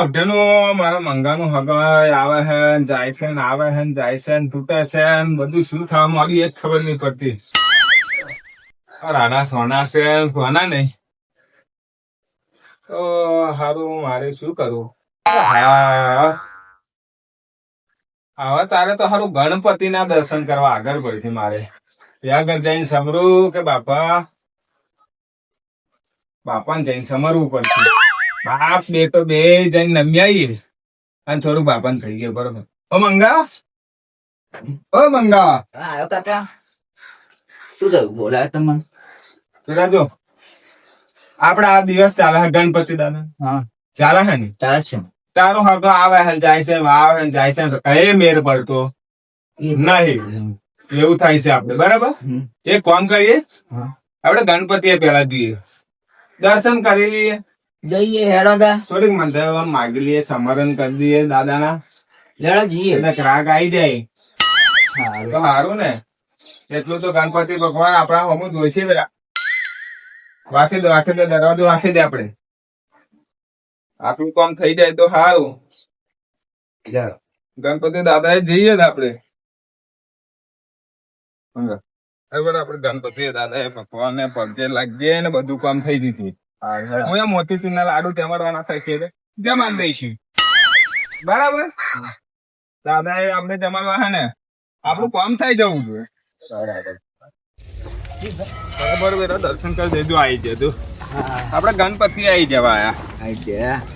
અઢેનું મારા મંગાનું હગાઈ આવે છે ને જાય છે ને આવે છે ને જાય છે ને તૂટે છે ને બધું શું થવા માંડ્યું એ જ ખબર નહીં પડતી. રાણા સોના છે સોના નહીં તો હારું મારે શું કરવું. હા હવે તારે તો હારું ગણપતિના દર્શન કરવા આગળ પડશે મારે. ત્યાં આગળ જઈને સમરું કે બાપાને જઈને સમરવું પડશે. બાપ બે તો બે જઈને નમી આવીએ અને થોડું બાપાને થઈ ગયું બરોબર. ઓ મંગા આવ્યો કાકા. શું થયું? બોલાય તમને? પેલા જો આપડે આ દિવસ ચાલે છે ગણપતિ દાદા. હા ચાલે છે ને ચાલે છે. તારો હગો આવે છે જાય છે આવે છે જાય છે કઈ મેર પડતો નહીં. એવું થાય છે આપડે બરાબર. એક કામ કરીએ આપડે ગણપતિ પેલા દઈએ દર્શન કરી લઈએ જઈએ હેડો દા. થોડીક મંદિર માગી લઈએ સમરણ કરી દઈએ દાદાના લેડો જઈએ. એટલે ગ્રાહક આવી જાય તો સારું ને. એટલું તો ગણપતિ ભગવાન આપણા હમું જોઈશે બેટા. વાંચી દો દરવાજો વાંચી દે આપડે. આટલું કામ થઈ જાય તો સારું. ગણપતિ દાદા એ જઈએ ને આપડે. આપડે ગણપતિ દાદા એ ભગવાન ને પગે લાગીએ ને બધું કામ થઈ દીધું. હું એ મોતીચૂર ના લાડુ જમાડવાના થાય છે જમાડી દઈશું બરાબર. દાદા એ આપણે જમાડવા છે ને આપણું કામ થઈ જવું જોઈએ બરાબર. બેટા દર્શન કરી દેજો આવી જજો. આપડે ગણપતિ આવી જવા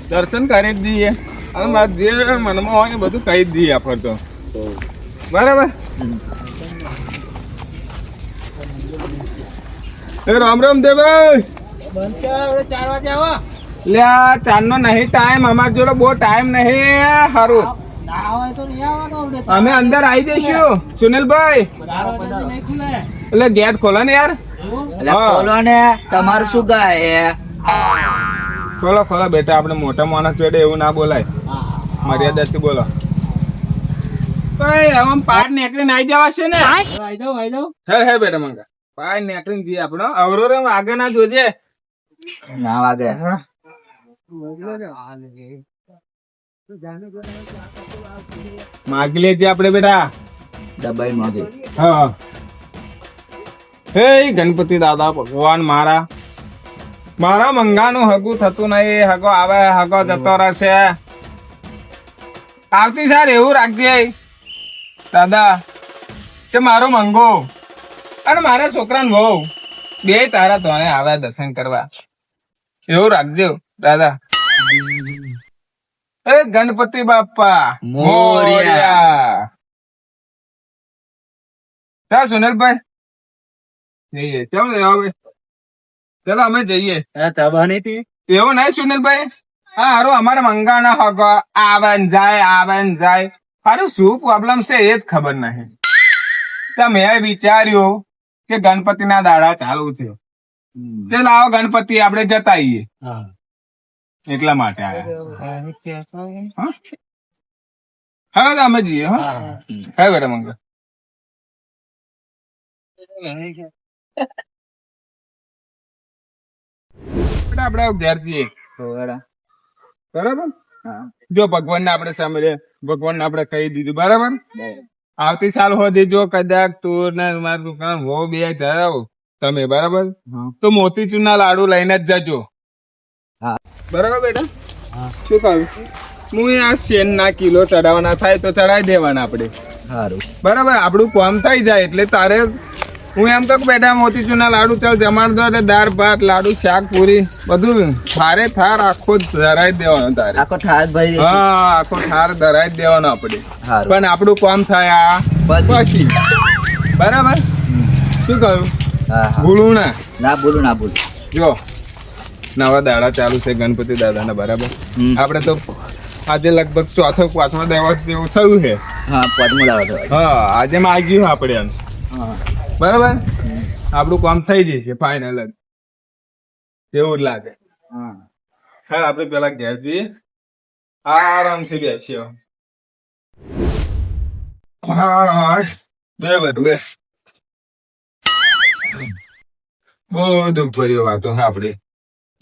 દર્શન કરી જ દઈએ અને જે મનમાં હોય ને બધું કહી જ દઈએ આપડે તો બરાબર. રામ રામ દેવાય. 4 વાગે આવો. લે 4 નો નહીં ટાઈમ. અમાર જોડે બહુ ટાઈમ નહીં. સારું અમે અંદર આવી જઈશું સુનિલભાઈ. એટલે ગેટ ખોલો ને યાર. બોલો ને તમારું શું ગાય? ખોલો બેટા. આપણે મોટા માણસ જોડે એવું ના બોલાય. મર્યાદાથી બોલો. આમ પાર નીકળીને આવી જવા છે ને. હે બેટા મંગા પાર નીકળીને જઈએ આપણો. અવરો આગળ ના જોજે. ના વાગે. માગી લેજે આપડે બેટા. દબાઈ માગી. હા હે ગણપતિ દાદા ભગવાન મારા મંગાનું હગું થતું નહીં. હગો આવે હગો જતો રહેશે. આવતી સાર એવું રાખજે દાદા કે મારો મંગો અને મારા છોકરાને બહુ બે તારા તોને આવ્યા દર્શન કરવા. એવું રાખજો દાદા. એ ગણપતિ બાપા મોરયા. ચા સુનિલભાઈ જઈએ. ચલો અમે જઈએ. એવું નહીં સુનિલભાઈ. હા હારું અમારે મંગાના હગ આવે ને જાય હારું શું પ્રોબ્લેમ છે એ જ ખબર નહીં. તમે વિચાર્યું કે ગણપતિ ના દાડા ચાલુ છે ચાલ આવો ગણપતિ આપણે જતા આવીએ એટલા માટે આવ્યા. હા અમે જઈએ. હા બેટા મંગા આપડે ઘેર જઈએ બરાબર. જો ભગવાન ને આપડે સામે ભગવાન ને આપડે કહી દીધું બરાબર. આવતી સાલ સુધી જો કદાચ તું ને મારું દુકાન હો બે ધરાવો તમે બરાબર તો મોતીચૂર ના લાડુ લઈને જ જજો બરાબર બેટા. શું કહ્યું હું આ શેન ના કિલો ચડાવવાના થાય તો ચડાવી દેવાના આપડે બરાબર. આપણું કામ થઈ જાય એટલે તારે હું એમ તો બેટા મોતીચૂર ના લાડુ ચાલ જમાડ દો એટલે દાળ ભાત લાડુ શાક પૂરી બધું થારે થાર આખો ધરાઈ દેવાનો તારે. આખો થાર ભરી. હા આખો થાર ધરાઈ દેવાનો આપડે. પણ આપણું કામ થાય પછી બરાબર. શું કહ્યું ભૂલું ના ભૂલું. જો નવા દાડા ચાલુ છે ગણપતિ દાદા ના બરાબર. આપડે તો આજે લગભગ 4થો 5મો દિવસ જેવું થયું છે. હા આજે માં આવી ગયું આપડે એમ બરાબર. આપણું કામ થઈ જશે ફાઈનલ જ એવું જ લાગે. હા આપડે પેલા ઘેર જઈએ આરામથી બેસીએ. બહુ દુઃખ ભર્યો વાતો આપડે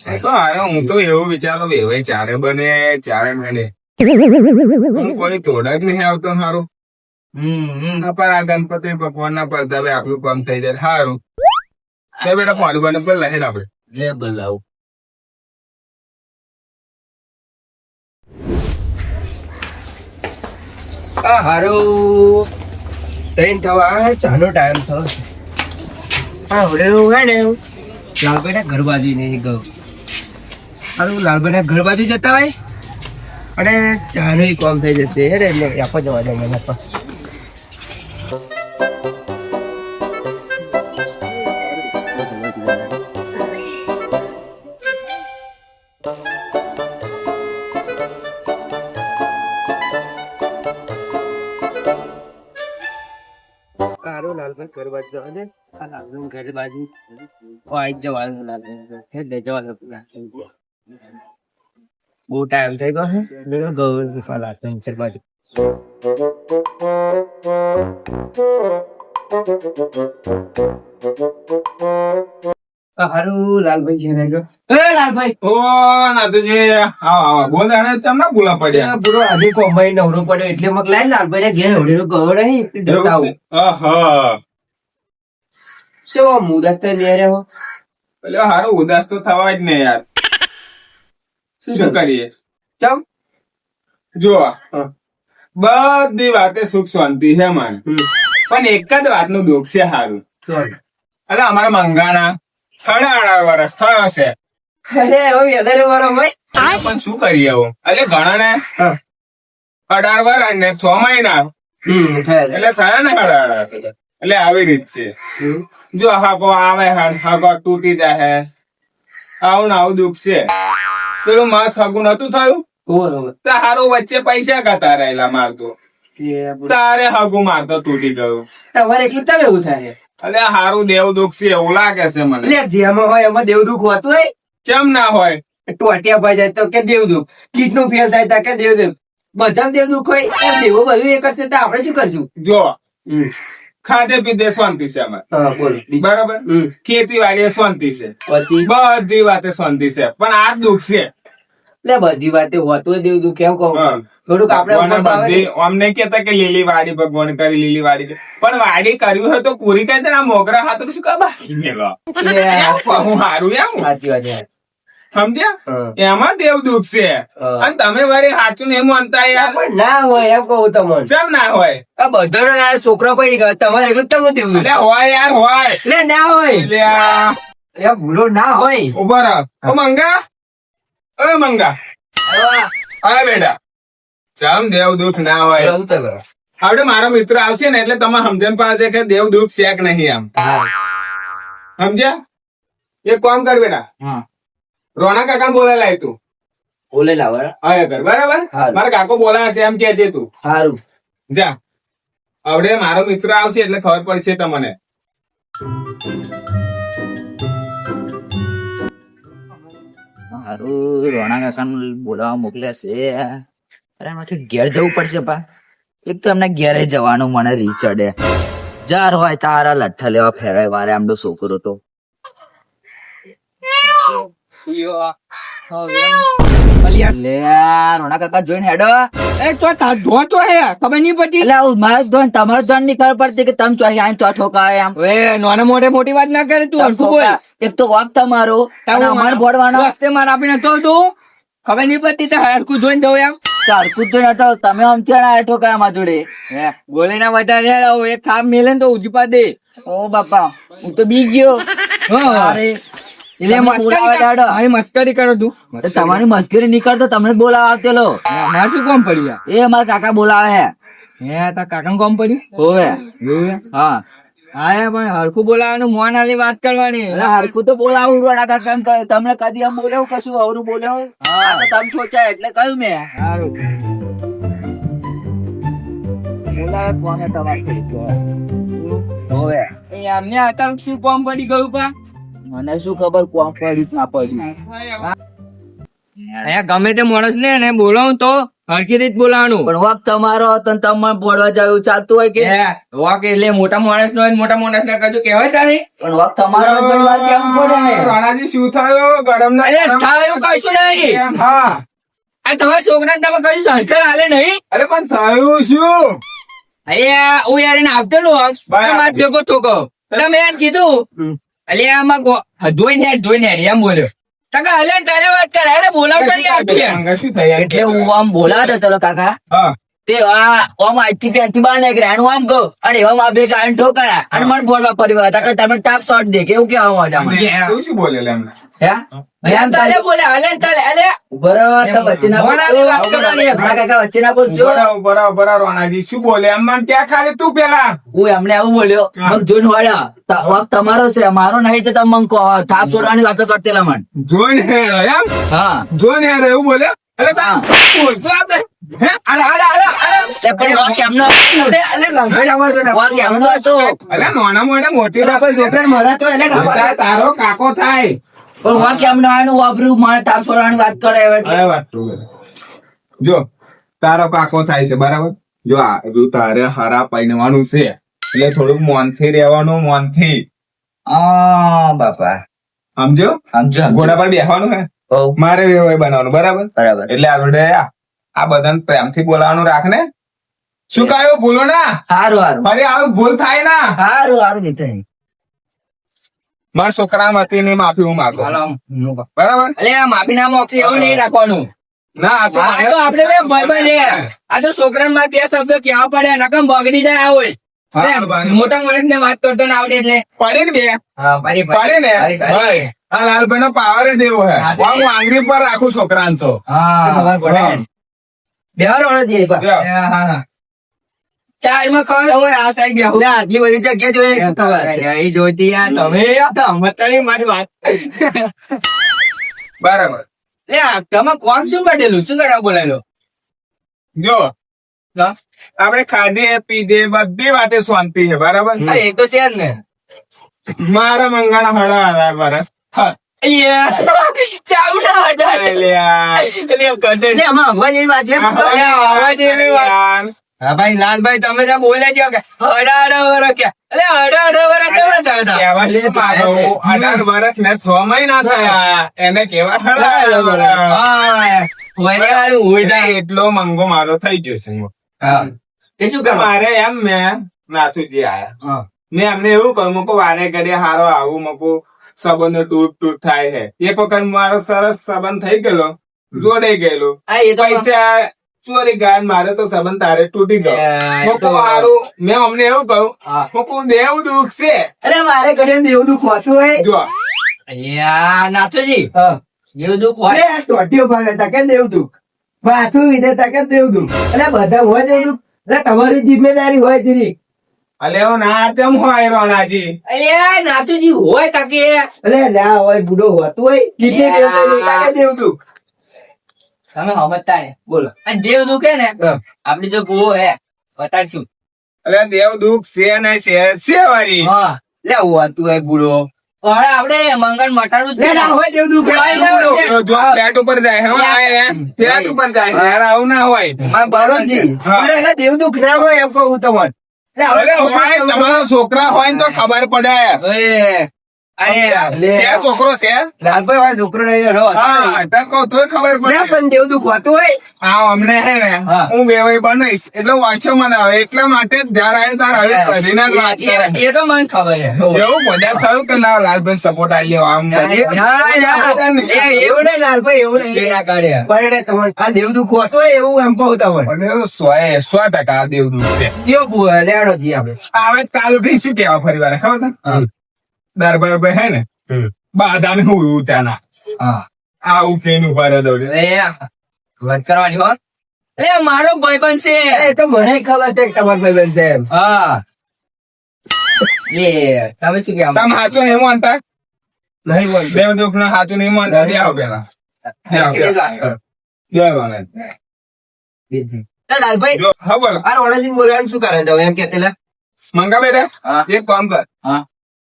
તો આયો હું તો એવું વિચારું વેવાય ચારે બને ચારે બને હું કોઈ તોડા જ નહીં આવતો સારું પણ આ ગણપતિ ભગવાન ના પ્રતાપે આપણું કામ થઈ જાય સારું બેટા પાણી બને પર લહેર આપડે લે બોલાવું. આ હારું ટ્રેન થવા ચાનો ટાઈમ થયો છે. હા હવે એવું હે ને લાલભાઈના ઘર બાજુ નહીં ગયો હારું લાલભાઈના ઘર બાજુ જતા હોય અને ચાનો કોમ થઈ જશે હે ને એટલે આપો જવા દે મને આપા. હારું લાલભાઈ ઘર બાજુ જવા દે. આ લાલભાઈ ઘર બાજુ આઈ જવાનું લાલભાઈ હે દે જવાનું બહુ ટાઈમ થઈ ગયો છે મેં ગયો લાલભાઈ ઘર બાજુ. હારું લાલભાઈ ઘેર ગયો. એ લાલભાઈ ઓ નાતુજી આવો બોલ આને ચમના બોલા પડ્યા પૂરો આજે કોમ્બાઈ નવરો પડ્યો એટલે મગ લાઈ લાલભાઈ ને ઘેર હવડેલો ગયો નહીં જતા આવું. આહા ચો મુદસ તો લે રહ્યો એટલે હારું ઉદાસ તો થવા જ ને યાર શું કરીએ ચમ જો બધી વાતે સુખ શાંતિ છે માન પણ એક જ વાતનું દુઃખ છે હારું સોરી એટલે અમારા મંગાના 18 વર્ષ થયો છે અરે હવે વધારે વારો ભાઈ પણ શું કરીએ હું એટલે ઘણા ને 18 વર્ષ ને 6 મહિના થયા એટલે થયા ને 18 એટલે આવી રીત છે જો હાકો આવે હાકો તૂટી જાય આવું ને આવું દુઃખ છે પેલું માસ હાગું નતું થયું બરોબર તો હારું વચ્ચે પૈસા ખાતા રહેલા મારતો તારે હાગું મારતો તૂટી ગયું તમારે એટલું તમે એવું થાય એટલે હારું દેવ દુઃખ છે એવું લાગે છે મને એટલે જેમાં હોય એમાં દેવ દુઃખ હોતું હોય ચમ ના હોય ટોટિયા ભાઈ જાય તો કે દેવ દુઃખ કીટ નું ફેલ થાય તો કે દેવ દુઃખ બધા દેવ દુઃખ હોય એમ દેવો બધું એ કરશે તો આપણે શું કરશું? જો ખાધે પીધે શાંતિ છે અમારે હા બોલો બરાબર ખેતી વાડી શાંતિ છે પછી બધી વાતે શાંતિ છે પણ આ દુઃખ છે એટલે બધી વાતે હોતું હોય દેવ દુઃખ કેમ કહું હા. થોડુંક આપણે ભગવાને ઉપર આવે બધી અમને કેતા કે લીલી વાડી ભગવાન કરી લીલી વાડી છે. પણ વાડી કર્યું હોય તો પૂરી કરી દે ને આ મોગરા હાથો શું કા બાકી મેલો એટલે હું હારું એમ સાચી વાત છે. સમજ્યા હા. એમાં દેવ દુઃખ છે હા. અને તમે વારી સાચું ને એમ માનતા યાર પણ ના હોય એમ કહું તમને ચમ ના હોય આ બધા છોકરા પડી ગયા તમારે એટલું જ તમને દેવું એટલે હોય યાર હોય એટલે ના હોય એટલે આ એ ભૂલો ના હોય ઉભો રહો ઓ મંગા ઓ મંગા હા બેટા ચમ દેવ દુઃખ ના હોય રહું તો કરો. હવે મારો મિત્ર આવશે ને એટલે તમે સમજણ પાડશે કે દેવ દુઃખ છે કે નહીં આમ સમજ્યા એક કામ કર બેટા હા રોના કાકા બોલે લાય તું બોલે લાવો હા કર બરાબર હારું. મારા કાકો બોલાવે છે એમ કહેજે તું સારું જા હવે મારો મિત્ર આવશે એટલે ખબર પડશે તમને મારું રોણા કાકા બોલાવા મોકલ્યા છે અરે મારે ઘેર જવું પડશે પા એક તો એમને ઘેરે જવાનું મને રી ચડે જાર હોય તારા લઠ્ઠા લેવા ફેરાય વારે આમ તો છોકરો તો લે આ રોણા કાકા જોઈને હેડો ખબર નહીં પડતી એટલે આવું મારે ધોન તમારું ધોન ની ખબર પડતી કે તમે ચોઈ આઈને ચો ઠોકાય આમ નાના મોટે મોટી વાત ના કરે તું તમે હરખું બોલ. ઠોકા. એક તો વાક તમારો અને અમારે બોડવાનો રસ્તે માર આપીને તો તું ખબર નહીં પડતી તો હરખું જોઈને દઉં એમ ચારકું જોઈને હતો તમે આમ ત્યાં ઠોકાય અમારા જોડે બોલે ના વધારે એક થાપ મેલે ને તો ઉજપા દે ઓ બાપા હું તો બી ગયો અરે એટલે તમે બોલાવા દાડો. મસ્કરી કરો તું તો તમારી મસ્કરી નીકળતો તમને બોલાવા આવતેલો મારે શું કોમ પડ્યું એ મારા કાકા બોલાવે હે હે તાર કાકા કોમ પડ્યું હોવે હા હા પણ હરખું બોલાવાનું મોન આલી વાત કરવાની એટલે હરખું તો બોલાવું રોણા કાકા એમ કહે. તમને કદી આમ બોલાવું કશું અવરું બોલાવું આ તો તમે સોચ્યા એટલે કહ્યું મેં સારું બોલાવે કોને તમારે હોવે યારને અત્યારે શું કોમ પડી ગયું પા મને શું ખબર કોણ પડ્યું ના પડ્યું અહીંયા ગમે તે માણસ ને બોલાવું તો હરખી રીત બોલાવાનું પણ વખત તમારો હતો ને તમે બોલવા જાવ ચાલતું હોય કે વોક એટલે મોટા માણસ નો મોટા માણસ ને કશું કહેવાય તારે પણ વખત તમારો હોય તો વાર કેમ પડે ને રાણાજી શું થયું ગરમ ના અરે થાય એવું કશું નહીં હા આ તમારા છોકરા તમે કશું સંસ્કાર હાલે નહીં અરે પણ થયું શું અલ્યા હું યાર એને આવતેલો બરાબર. માર ભેગો ઠોકો તમે એમ કીધું અલ્યા આમાં જોઈને એમ બોલ્યો ટકા હલે ને તારે વાત કરે એટલે બોલાવતા નહીં આવતું યાર. અંગા શું થયા એટલે હું આમ બોલાવતો ચલો કાકા હા તે આમ આજથી ત્યાંથી બહાર નીકળ્યા અને હું આમ કહું અને એવા માં બે કાન ઠોકરા અને મને બોલવા પડ્યું હતા કે તમે ટાપ શોટ દે કે એવું કેવા મજામાં તું શું બોલે એમને હે હલે ને તારે બોલે હલે ને તારે હલે બરાબર તો વચ્ચે ના ભણાવી વાત કરવાની. આપણા કાકા વચ્ચે ના બોલશો બરાબર રાણાજી શું બોલે એમ મને ત્યાં ખાલી તું પેલા હું એમને આવું બોલ્યો હા. મને જોઈને વાળ્યા વખત તમારો છે મારો નહીં તો તમે મને કહો થાપ છોડવાની વાતો કરતેલા મને જોઈને હેડો એમ હા જોઈને હેડો એવું બોલે અરે તા હા. બોલતો આપણે હે અલે અલે અલે અલે તે પણ વાક એમનો વાક એમનો હતો અરે નાના મોટા મોટી છોકરા તારો કાકો થાય પણ વાક એમનો આનું વાપર્યું મારે થાપ છોડવાની વાત કરે એટલે અરે વાત તું કરે. જો તારો કાકો થાય છે બરાબર જો આ જો તારે હારા પૈણવાનું છે એટલે થોડુંક મોનથી રહેવાનું મોનથી હા બાપા સમજો સમજો ઘોડા પર બેસવાનું હે બહુ મારે વ્યવહાર બનાવવાનું બરાબર બરાબર એટલે આપણે આ બધાને પ્રેમથી બોલાવાનું રાખ ને શું કહ્યું ભૂલો ના સારું સારું ફરી આવું ભૂલ થાય ના સારું સારું નીતિન મારા છોકરા વતીની માફી હું માંગુ હાલો બરાબર અલે આ માફી નામ ઓછી એવું નહીં રાખવાનું ના આ તો આ તો આપણે બે ભાઈ લે આ તો છોકરા માં બે શબ્દો કેવા પડે નકમ બગડી જાય આ હોય હા, બરાબર. મોટા માણસ ને વાત કરતો ના આવડે એટલે પડે ને બે હા ફરી પડે ને ભાઈ આ લાલભાઈ નો પાવર જ એવો હે હા, તે- હું આંગળી પર રાખું છોકરાને તો હા જો. હા ચાર માં ખબર હોય આ સાઈડ બેહું આટલી બધી જગ્યા જોઈએ જોતી યાર તમે મતળી મારી વાત બરાબર લે તમે કોણ શું બનેલું શું કરવા બોલાયેલો જો હા? આપણે ખાધે પીધે બધી વાતે શાંતિ છે બરાબર હા, એ તો છે જ ને મારા મંગાણા હળા વરસ હા. ચાવડા વધારે. અલ્યા. એટલે કદર. અવાજ એવી વાત. યાર. હા ભાઈ લાલભાઈ તમે ત્યાં બોલ્યા છો કે અઢા અઢા વરસ ક્યાં એટલે અઢા અઢા વરસ કેમ થયા હતા? કહેવા શું માંગુ? 18 વર્ષ ને 6 મહિના થયા એને કેવા હળા વરસ. હા, વરિયાળ હોય થાય. એટલો મંગો મારો થઈ ગયો છે હા. તે શું કરવા? મારે એમ મેં નાથુજી આયા હા. મેં એમને એવું કહ્યું મૂકું વારે ઘડીએ હારો આવું મૂકું સંબંધો તૂટ થાય છે એક વખત મારો સરસ સંબંધ થઈ ગયેલો જોડાઈ ગયેલો હા, એ તો પૈસા ચોરી ગયા ને મારે તો સંબંધ તારે તૂટી ગયો એ મૂકું તો- હારું મેં અમને એવું કહ્યું હા. મૂકું દેવ દુઃખ છે અરે મારે ઘરે દેવ દુઃખ હોતું હોય જો યા નાથોજી દેવ દુઃખ હોય ટોટીઓ ભાગે તકે દેવ દુઃખ માથું વિધે તકે દેવ દુઃખ એટલે બધા હોય દેવ દુઃખ એટલે તમારી જિમ્મેદારી હોય જરી અલે એવું ના તેમ હોય રોણાજી અલ્યા નાથોજી હોય તકે એટલે ના હોય બુડો હોતું હોય કિડની દેવ તકે દેવ દુઃખ તમે સમજતા ને બોલો આ દેવ દુઃખ હે ને હા. આપડી જો ભૂવો હે બતાડશું અલે દેવ દુઃખ છે ને છે વારી હા લે હોતું હોય બુડો હવે આપડે મંગળ મટાડું લે ના હોય દેવ દુઃખ હોય ને, બુડો. હોય ને. જો ફ્લેટ ઉપર જાય હવે આ ફ્લેટ ઉપર જાય યાર આવું ના હોય મારે બરોજી હા. પણ એને દેવ દુઃખ ના હોય એમ કહું તમને એટલે અરે હોય તમારો છોકરા હોય ને તો ખબર પડે ઓય, અરે લે. છે છોકરો છે લાલભાઈ વાળો છોકરો નહીં રહો હા તો કહું તોય ખબર લે પડે પણ દેવ દુઃખ હોતું હોય હા અમને હે ને હા. હું વેવાઈ બનાવીશ એટલે વાંચો મને આવે એટલા માટે જ જયારે આવે ત્યારે આવી કરીને જ વાત કરે. એ તો મને ખબર છે એવું બધા થયું કે ના લાલભાઈ સપોર્ટ આવી ગયો આમ ના, બધી. એવું નહીં લાલભાઈ એવું નહીં ના કાઢ્યા પણ એને તમારે આ દેવ દુઃખ હોતું હોય એવું એમ કહું તમને અને એવું 100% આ દેવ દૂધ છે જીઓ બુઆ લેડો જી આપણે હવે ચાલુ થઈ શું કેવા ફરી વાર ખબર છે દરબાર ભાઈ હે ને બાધા ને હું ઊંચાના હા આ ઉકેન ઉભા રહ્યો એ વાત કરવાની હો એટલે મારો ભાઈબંધ છે એ તો મને ખબર છે કે તમારા ભાઈ બનશે એમ હા લે તમે શું કહેવા તમે હાચું નહીં માનતા નહીં બોલ દેવ દુઃખ નો હાચું નહીં માનતા દે આવો પેલા દે આવો પેલા. જય ભગવાન. લાલભાઈ જો હા બોલો આ રોણાજી બોલવાનું શું કારણ તમે એમ કેતેલા મંગા બેટા હા. એક કામ કર હા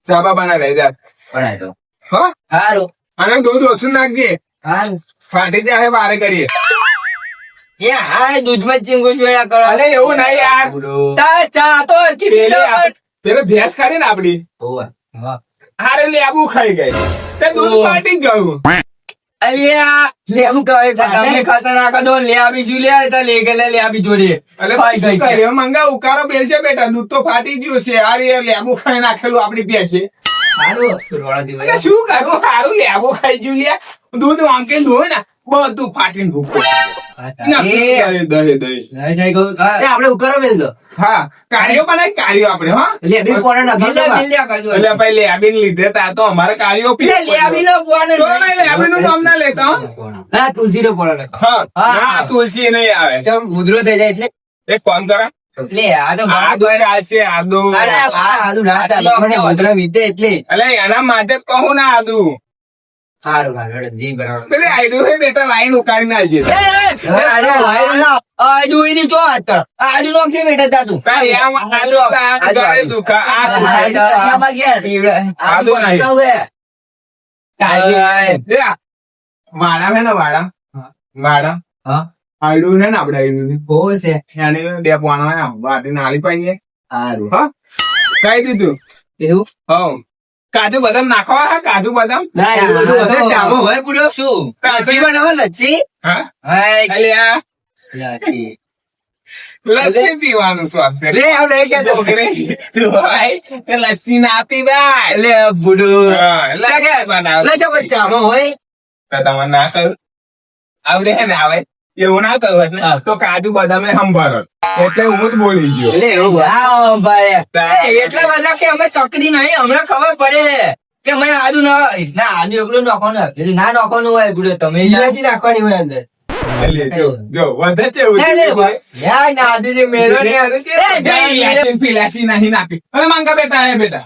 ચાબા બનાવી જા ભણાય તો હા સારું અને દૂધ ઓછું નાખજે સારું ફાટી જાય વારે કરીએ એ હા દૂધમાં ચીંગુસ વેળા કરો અરે એવું નહીં યાર તા ચા તો પેલે ભેંસ ખાધી ને આપડી હારે લેબુ ખાઈ ગઈ તે દૂધ ફાટી જ ગયું અલ્યા લેવું કહે તમે ખતરનાક દો લે આવી શું લે તા લે ગલે લે આવી જોડે એટલે ખાઈ શું ગઈ કર્યું? મંગા ઉકારો બેલ છે બેટા દૂધ તો ફાટી ગયું છે આ રે લેબુ ખાઈ નાખેલું આપડી ભેંસે સારું રોડા દિવસ એટલે શું કરું સારું લેબુ ખાઈ ગયું લે દૂધ વાંકે દોય ને બધું ફાટીને ભૂકો આપડે ઉકારો મેલજો હા કાર્યો બનાય કાર્યો આપણે હા લે બી પોરા ના એટલે ભાઈ લેબીન લીધે તા તો અમારે કાર્યો લે આવી લો પોને લેબીનું નામ ના લેતા હો. હા તુલસી નો પોરા નાખો હા હા. ના તુલસી નહીં આવે ચમ મુદ્રો થઈ જાય એટલે એક કોમ કરો લે આ તો આદુ ચાલશે આદુ અરે આદુ ના ચાલે મને મુદ્રો વીતે એટલે એટલે એના માટે જ કહું ને આદુ સારું ગાડો જી બરાબર પેલી આઈડુ હે બેટા લાઈન ઉકાળી નાખજે આદુ એની ચો હતા આદુ નો કે બેટા જાતું કાંઈ એમ આદુ આ ગળે દુખા આ દુખાય. આદુ નહીં. લે, વાડા હે ને વાડા વાડા હા આઈડુ છે ને આપડે આઈડુ બહુ છે એને બે પોણા વાટી નાળી પાડીએ સારું હા કઈ દીધું એવું હા કાજુ બદામ નાખવા હે કાજુ બદામ ના એવું બધું હવે ચામો હોય પૂરો શું લચ્છી બનાવો લચ્છી હા હાય અલ્યા લચ્છી લસ્સી પીવાનું શોખ છે લે આપણે કે તો તું ભાઈ એ લસ્સી ના પીવાય લે બુડુ હા, લસ્સી બનાવ લે જો ચામો હોય તો તમે ના કહ્યું આવડે હે ને આવે એવું ના કહ્યું ને તો કાજુ બદામ એ સંભાળો એટલે હું જ બોલી ગયો લે એવું વાહ ભાઈ એટલા બધા કે અમે ચકડી નહીં હમણાં ખબર પડે કે અમે આદુ ના આદુ એકલું નાખવાનું પેલું ના નાખવાનું હોય બુડો તમે ઇલાયચી નાખવાની હોય અંદર એટલે જો વધે છે એવું ભાઈ યાર ના આદુ જે મેરો ને ઇલાયચી ફિલાયચી નહીં નાખી અરે માંગા બેટા હે બેટા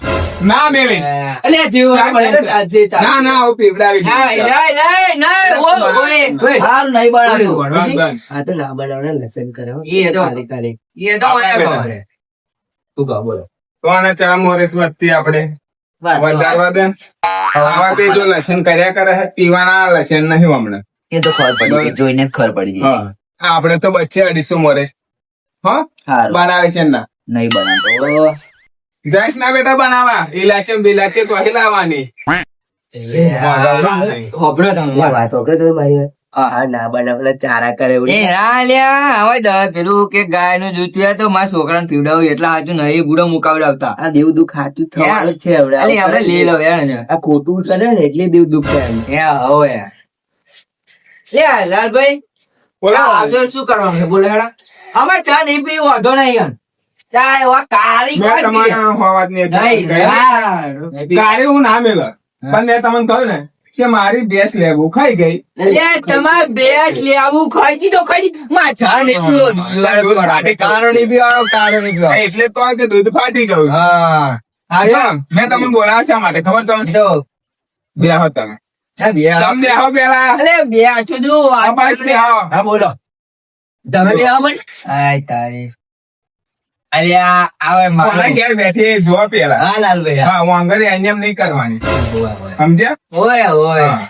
ના મેલે અલે જીવ ના ના હું પીવડાવી દઈશ. હાલ નહીં બનાવ્યું બંધ. આ તો ના બનાવને લસણ કરે હો. એ તો ખાલી ખાલી એ તો મને ખબર છે. તું કહો બોલો તો આને ચા મોરેશ વધતી આપણે વાત તો વધારવા દે આવા બે જો લસણ કર્યા કરે છે પીવાના લસણ નહીં હમણાં એ તો ખબર પડી ગઈ જોઈને જ ખબર પડી ગઈ હા આપણે તો બચ્ચે 250 મોરેશ હા હારું બનાવે છે ના નહીં બનાવતો જઈશ ના બેટા બનાવા ઇલાચી બિલાચી તો લાવવાની ખબરો તમે લે વાત ઓકે તો મારી વાત. હા ના બનાવને ચારા કરે એવું એ ના લ્યા હવે પેલું કે ગાય નું દૂધ પીવા તો મારા છોકરાને પીવડાવું એટલા હાજુ નહીં બુડો મુકાવડાવતા આ દેવ દુઃખ સાચું થવાનું જ છે હવે. અલી આપણે લઈ લો યાર ને આ ખોટું કરે ને એટલે દેવ દુઃખ થાય એમ. એ હવે લે લાલભાઈ બોલો આગળ શું કરવાનું છે બોલે હેડા અમારે ચા નહીં પી વાંધો નહીં ચા એવા કાળી મેં તમારા હોવાત નહીં કારે હું ના મેલો પણ મેં તમને કહ્યું ને કે મારી ભેંસ લેવું ખાઈ ગઈ તમારે બેસ લેવું ખાઈ તો ખાઈ માં ચા નહીં પીવો કારણ નહીં પીવાનો કારણ નહીં પીવાનો એટલે તો કે દૂધ ફાટી ગયું હા કેમ? મેં તમને બોલાવ્યા શા માટે ખબર તમને તો બેહો તમે તમે બેહો પેલા અલે બે આછું જો આ બસ બેહો હા બોલો તમે બે આવો આય તારી અલ્યા આવે કોના મારે ઘેર બેઠી એ જો પેલા હા લાલભાઈ હા વાંગર એમ નહીં કરવાની સમજ્યા ઓય ઓય હા.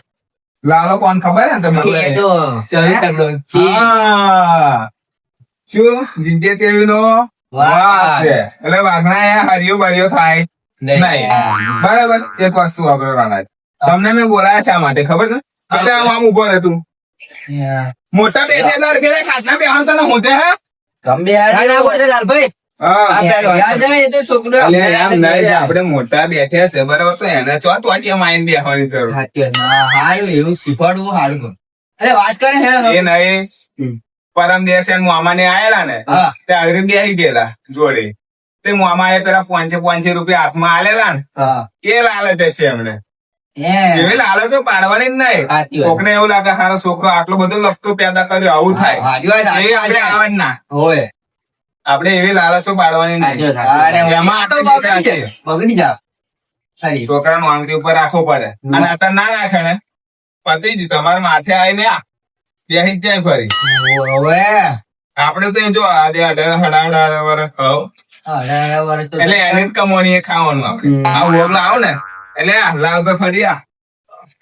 લાલો કોણ ખબર હે ને એ તમને તો ચાલ કરલો હા શું જીજે તેવી નો વાહ છે એટલે વાઘના એ હરિયો બરિયો થાય નહીં બરાબર એક વસ્તુ આપણે રાણા તમને મેં બોલાયા શા માટે ખબર ને એટલે આમ ઉભો રહે તું મોટા બેઠેદાર કે ખાટલા બેહન તને હોતે હે તમે ના બોલે લાલભાઈ હા યાદ આવે એ તો છોકરો એટલે એમ નહીં આપણે મોટા બેઠ્યા છે બરાબર તો એને ચોટવાટિયા માઈન બેહવાની જરૂર હારું એવું શીખવાડવું હારું અરે વાત કરે હે એ નહીં પરમ દિવસે મામાને આયેલા ને હા તે આગળ બેસી ગયેલા જોડે તે મામા એ પેલા 500 રૂપિયા હાથમાં આલેલા ને હા એ લાલચ હશે એમને હે એવી લાલચ તો પાડવાની જ નહીં સાચી વાત. કોકને એવું લાગે હારો છોકરો આટલો બધો લખતો પેદા કર્યો આવું થાય હાજી વાત, એ હાજી આપણે વાત. આવે જ ના હોય આપણે એવી લાલચો પાડવાની નહીં અરે એમાં આ તો બગડી જાય. બગડી જા સારી છોકરાનું આંગળી ઉપર રાખવો પડે અને અત્યારે ના રાખે ને પતી જ તમારા માથે આવીને બેસી જ જાય ફરી હવે આપણે તો જો આજે 18 વર્ષ ખાવ 18 વર્ષ તો એટલે એને જ કમાણી એ ખાવાનું આપણે આ ઓગળ આવો ને એટલે આ લાલભાઈ ફરી આ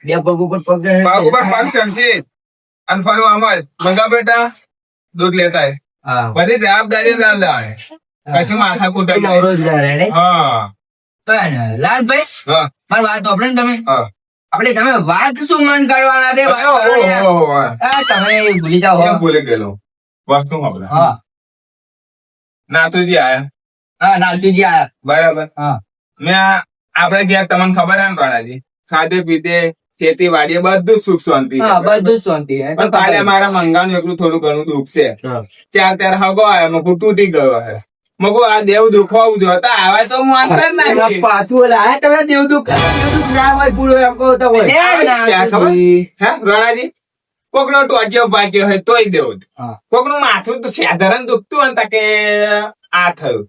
બે પગ ઉપર પગ પગ ઉપર પગ ચડશે અને ફરું આમ જ મંગા બેટા દૂધ લેતા આય. હા બધી જવાબદારી ચાલ આવે કશું માથા કૂટા નવરો જ રહે ને. હા પણ લાલભાઈ હા મારી વાત સાંભળો ને તમે હા આપણે તમે વાત શું મન કરવાના તે વાત કરો ને. ઓહો, આ તમે ભૂલી જાઓ એ ભૂલી ગયેલો વસ્તુ આપણે હા નાથુજી આયા હા નાલચુજી આયા બરાબર હા મેં આપણે ઘેર તમને ખબર હે ને રાણાજી ખાધે પીતે ખેતી વાડીએ બધું સુખ શાંતિ હા છે. બધું જ શાંતિ એ તો પણ કાલે મારા મંગાનું એકલું થોડું ઘણું દુઃખ છે હા. ચાર હગો આવ્યો મકુ તૂટી ગયો હે મકુ આ દેવ દુખવાવું જો હતા આવા તો હું અંતર નહીં પાછું ઓલા આ તમે દેવદૂત ના હોય પૂરો એમ કહો તો હોય. લે, નાલચુજી. હે રાણાજી કોકનો ટોટિયો પાક્યો હોય તોય દેવું હા. કોકનું માથું તો સાધારણ દુખતું હોય ને તા કે આ થયું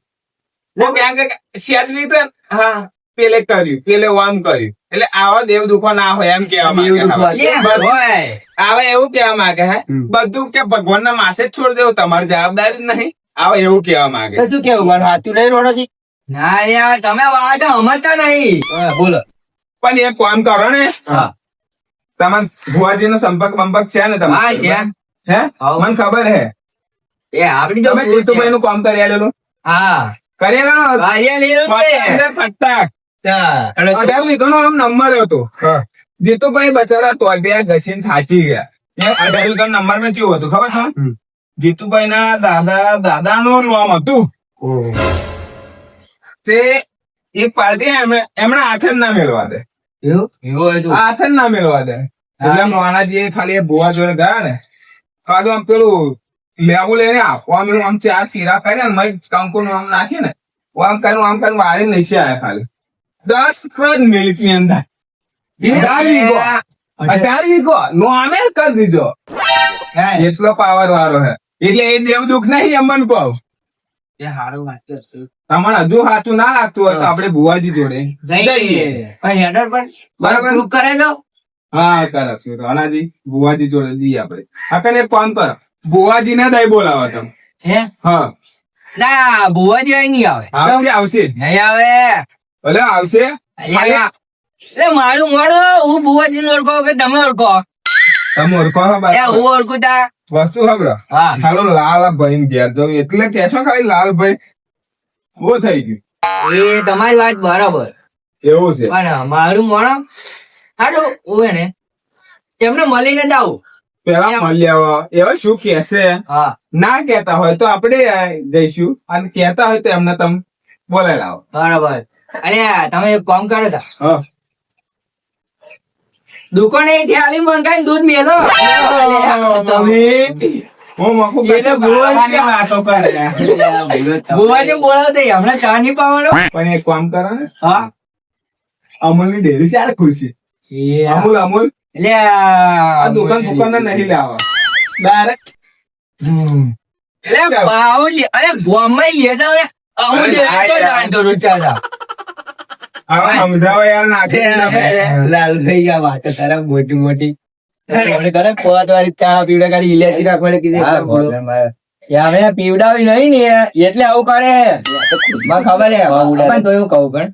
કોક એમ કે શેદ લીધો ને, હા પેલે કર્યું પેલે ઓમ કર્યું એટલે આવા દેવ દુખો ના હોય એમ કેવા માંગે લે, હવે. હોય. હવે એવું કેવા માંગે હે બધું કે ભગવાનના માથે જ છોડી દેવું તમારી જવાબદારી જ નહીં હવે એવું કેવા માંગે તો શું કેવું મારું હાથું નહીં રોડોજી? ના યાર તમે વાત સમજતા નહીં હા, બોલો પણ એક કામ કરો ને હા તમારે ભુવાજી નો સંપર્ક બંપર્ક છે ને હા, તમારે છે. હે હાઉ. મને ખબર હે એ આપડી તો તમે ભૂલ છે. જીતુભાઈ નું કામ કરી આલેલું હા કરી આલેલું? કાર્ય લીધું છે. ફટાક હા. 18 વીઘાનો આમ નંબર હતો જીતુભાઈ બચારા ટોટિયા ઘસીને થાચી ગયા 18 વીઘાનો નંબર માં કેવું હતું ખબર છે જીતુભાઈ ના દાદાનું નામ હતું તે એક પાર્ટી એમણે હાથે જ ના મેળવા દે એવું હતું. હાથે જ ના મેળવા દે એટલે માણાજી ખાલી એ ભુવા જોડે ગયા ને ખાલી આમ પેલું લેવું લઈને આપવાનું આમ ચાર ચીરા કર્યા ને મય કંકુ નું આમ નાખી ને આમ કરીને વાળી નહીં આયા ખાલી 10 મિનિટ ની અંદર 18 વીઘો નો આમે જ કરી દીધો હા, એટલો પાવર વાળો હે એટલે એ દેવદુખ નહીં એમ મને કહું એ હારું વાત કરશે. તમને હજુ સાચું ના લાગતું હોય તો આપણે ભુવાજી જોડે જઈએ. પણ હેડર પણ બરાબર. proof કરે તો હા કરશું રાણાજી ભુવાજી જોડે જઈએ આપણે આખને એક કામ કરો ભુવાજી ને દઈ બોલાવો તમે હે હા ના ભુવાજી અહીં નહીં આવે આવશે આવશે નહીં આવે ભલે આવશે અલ્યા, એટલે મારું મોડું હું ભુવાજી ને ઓળખો કે તમે ઓળખો તમે ઓળખો છો એ બરાબર. હું ઓળખું તા વસ્તુ ખબર હા હાલો લાલ ભાઈ ઘેર જવું એટલે કેશો ખાલી લાલભાઈ બહુ થઈ ગયું એ તમારી વાત બરાબર એવું છે પણ મારું મોડું હારું હું એને એમને મળીને જ આવું પેલા મળ્યા એવા શું કેશે હા ના કેતા હોય તો આપણે જઈશું અને કેતા હોય તો એમને તમે બોલાવી લાવો બરાબર અરે તમે એક કામ કરો તા હા દુકાને ઠેલી મંગાઈ દૂધ મેલો તમે હું મકુ એટલે ભુવાજી વાતો કરે ભુવાજી બોલાવો તો હમણાં ચા નહીં પાવાનો પણ એક કામ કરો ને હા અમૂલ ની ડેરી ચાર ખુલશે અમૂલ અમૂલ એટલે આ દુકાન નહીં લાવવા ડાયરેક્ટ એટલે બાવલી અરે ગોમાં લેતા હોય અમુક અરે, ડેરી તો આ યાર. જાણતો રૂચા હતા હવે સમજાવો યાર નાખી લાલભાઈ આ વાતો કરે મોટી મોટી આપણે કરે પોત વાળી ચા પીવડા કાઢી ઇલાયચી નાખવાની કીધી હવે પીવડાવી નહીં ને એટલે આવું કરે મને ખબર હે પણ તો એવું કહું પણ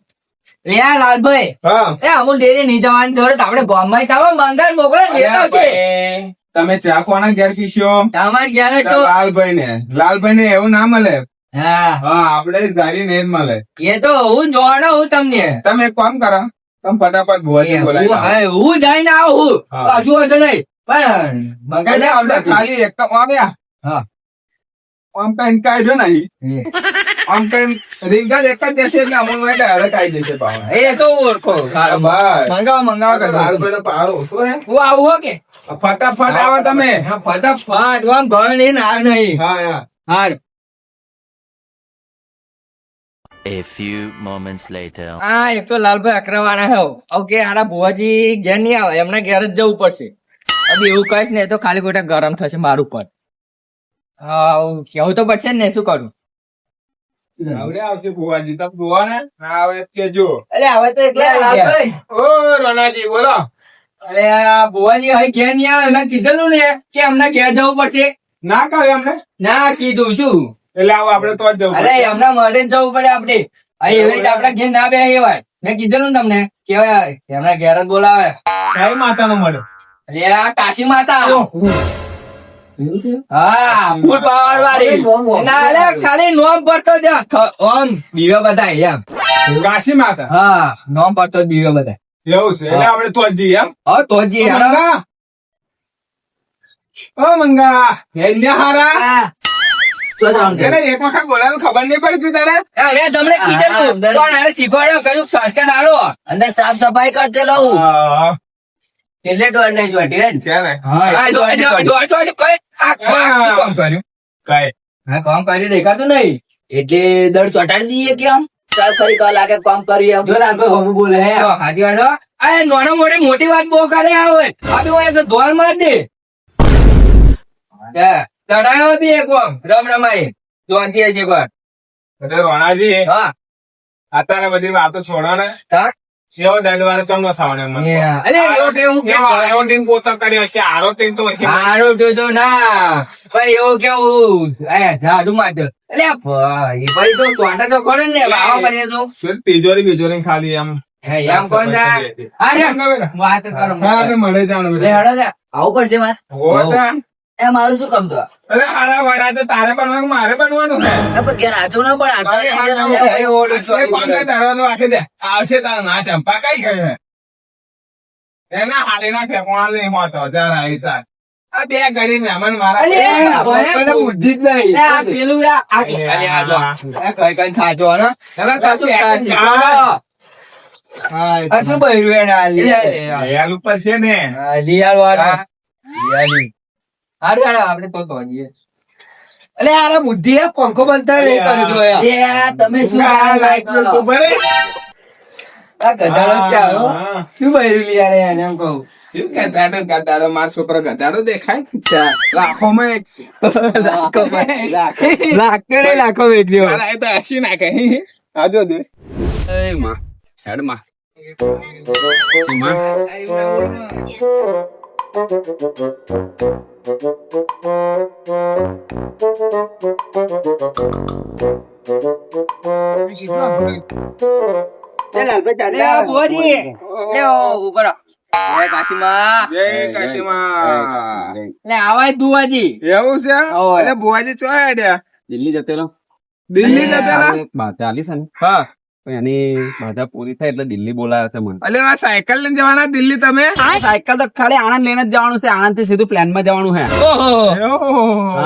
લે લાલભાઈ હા એ અમુલ ડેરી નહીં જવાની જરૂર આપણે ગોમાં તાવ મંગાર મોકલે લેતા છે ભાઈ, તમે ચા કોના ઘેર પીશો તમારે ઘેર તો લાલભાઈ ને એવું ના મળે હા હા આપણે ધારી ને જ મળે એ તો હું જોડો હું તમને તમે એક કામ કરો તમે ફટાફટ ભુવાજી બોલાવી લાવો. હું જઈને આવું હા. પાછું વાંધો નહીં પણ મંગાઈ એટલે આપણે દે ખાલી એક તો આવ્યા હા. આમ કઈ કાઢ્યો નહીં આમ કઈ રીંગ જ એક જ દેશે એટલે અમુલ માં ડાયરેક્ટ આવી જશે પાવડા. એ તો ઓળખો બસ. મંગાવો કરો લાલભાઈનો પારો ઓછો હે. હું આવું હો કે ફટાફટ આવો તમે હા, ફટાફટ આમ ઘર લઈને આવ નહીં હા હા હાર A few moments later. હા એક તો લાલભાઈ અકરાવાના હો ઓકે હારા ભુવાજી ઘેર નહીં આવે એમના ઘેર જ જવું પડશે હવે એવું કહીશ ને તો ખાલી ખોટા ગરમ થશે મારું પર હા કેવું તો પડશે ને શું કરું આવડે આવશે ભુવાજી તમે જોવો ને ના આવે કેજો અરે હવે તો એટલે ઓ રોનાજી બોલો અરે આ ભુવાજી હવે ઘેર નહીં આવે એમને કીધેલું ને કે અમને ઘેર જવું પડશે ના કહ્યું એમને ના કીધું શું એટલે આવો આપણે તો જ જવું અરે પડશે. એમના મળે જ જવું પડે આપણે હવે એવી રીતે આપડા ઘેર ના બે એવાય મેં કીધેલું ને તમને કે હવે એમના ઘેર જ બોલાવે કઈ માતાનું મળે અરે આ કાશી માતા હા ફૂલ પાવર વાળી ના અલે ખાલી નોમ પડતો જ ઓમ દીવા બધાય એમ કાશી માતા હા નોમ પડતો જ દીવા બધાય એવું છે એટલે આપણે તો જ જઈએ એમ હા તો જ હેડો. મંગા ઓ મંગા હેલ્યા હારા હા. ચો જવાનું છે. એને એક વખત બોલાવાનું ખબર નહીં પડતી તારે અરે તમને કીધેલું પણ આને શીખવાડ્યો કયું સંસ્કાર આલો અંદર સાફ સફાઈ કરતે લઉં એટલે ડોર નહીં જોઈતી હે ને? છે ને હા ડોર જોઈતી કઈ આ કામ કર્યું કઈ હા કામ કર્યું દેખાતું નહીં એટલે દર ચોટાડી દઈએ કેમ ચાલ ફરી કલાકે લાગે કામ કર્યું એમ જો લાલભાઈ હમું બોલે હે તો હાજી વાત હો. આ નાના મોટી વાત બહુ કરે આવે આ હોય તો ધોલ માર દે ચડાયો બી એક વાર રમ રમાય જોનથી એક વાર એટલે રોણાજી હા અત્યારે બધી વાતો છોડો ને હા એવો દંડવાળો ચમનો થવાનો મને અરે એવું કેવું એવો ટીમ પોતો કર્યો છે આરો ટીમ તો હશે. સારું તો ના ભાઈ એવું કેવું ઝાડુ મારતો એટલે ભાઈ ભાઈ તો ચોટા તો ખરો ને બાવા કરીએ તો શું તિજોરી બિજોરી ખાલી એમ એમ કોણ જા અરે વાત કરો હા આપણે મળે જવાનું લે હેડો જા આવું પડશે મારે એ મારું શું કામ તો અરે હારા વાળા તો તારે બનવાનું મારે બનવાનું છે ઘેર આચો ના પણ રાખી દે આવશે તાર ના ચંપા કઈ ગઈ એના હાલી ના ફેંકવા નહીં હોતો જરા આવી તાર આ બે ઘડી મહેમાન મારા આપણને બુદ્ધિ જ નહીં પેલું કઈ કઈ થાચો ને હવે કશું શીખવાડો આ શું બહેરું એને આ લે? હેલ ઉપર છે ને લિયાલ વાળા હારું આપણે તો જઈએ અલે આરા બુદ્ધિ હે પંખો બનતા નહીં કરે જોયા તમે શું તું ભરે આ ગધાડો જ છે હારો. શું બહેરું લઈ આલે એને એમ કહું શું ગધાડો મારો છોકરો ગધાડો દેખાય લાખોમાં એક છે લાખો ને લાખો વેચ્યો તારા એ તો હસી નાખે આજો દે એ માં હેડ માં લાલભાઈ લે બોજી લે ઉપર કાશીમાં જય કાશીમાં લે આવાય દુવાજી એવું છે ઓય. અરે બુવાજી ચો હેડ્યા દિલ્હી જતેલો દિલ્હી જતા બાધા આલી છે ને હા પણ એની બાધા પૂરી થાય એટલે દિલ્હી બોલાયા છે મને અલે આ સાયકલ લઈને જવાના દિલ્હી તમે સાયકલ તો ખાલી આણંદ લઈને જ જવાનું છે આણંદ થી સીધું પ્લેન માં જવાનું છે ઓહો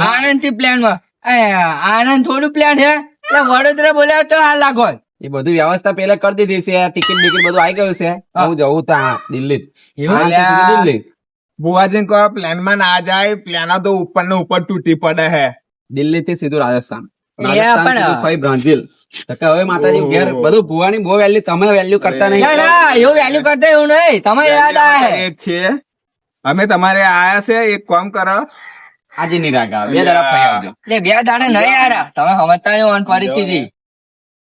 આનંદ થી પ્લાન માં આનંદ થોડું પ્લાન હે એટલે વડોદરા બોલાવ તો આ લાગો એ બધું વ્યવસ્થા પેલા કરી દીધી છે ટિકિટ બિકિટ બધું આવી ગયું છે હું જવું તો દિલ્હી જ. આણંદ થી સીધું દિલ્હી બુવાજી કહો પ્લેન માં ના જાય પ્લેન તો ઉપર ને ઉપર તૂટી પડે હે દિલ્હી થી સીધું રાજસ્થાન પણ- સીધું પછી બ્રાઝિલ તો કે હવે માતાજી ઘેર બધું ભુવાની બહુ વેલ્યુ તમે વેલ્યુ કરતા નહીં ના ના એવું વેલ્યુ કરતા એવું નહીં તમે યાદ આવે એ જ છે અમે તમારે આયા છે એક કામ કરો આજે નહીં રાગ આવે બે જરા ફરી આવજો એટલે બે દાડે નહીં યાર તમે સમજતા નહીં ઓન પરિસ્થિતિ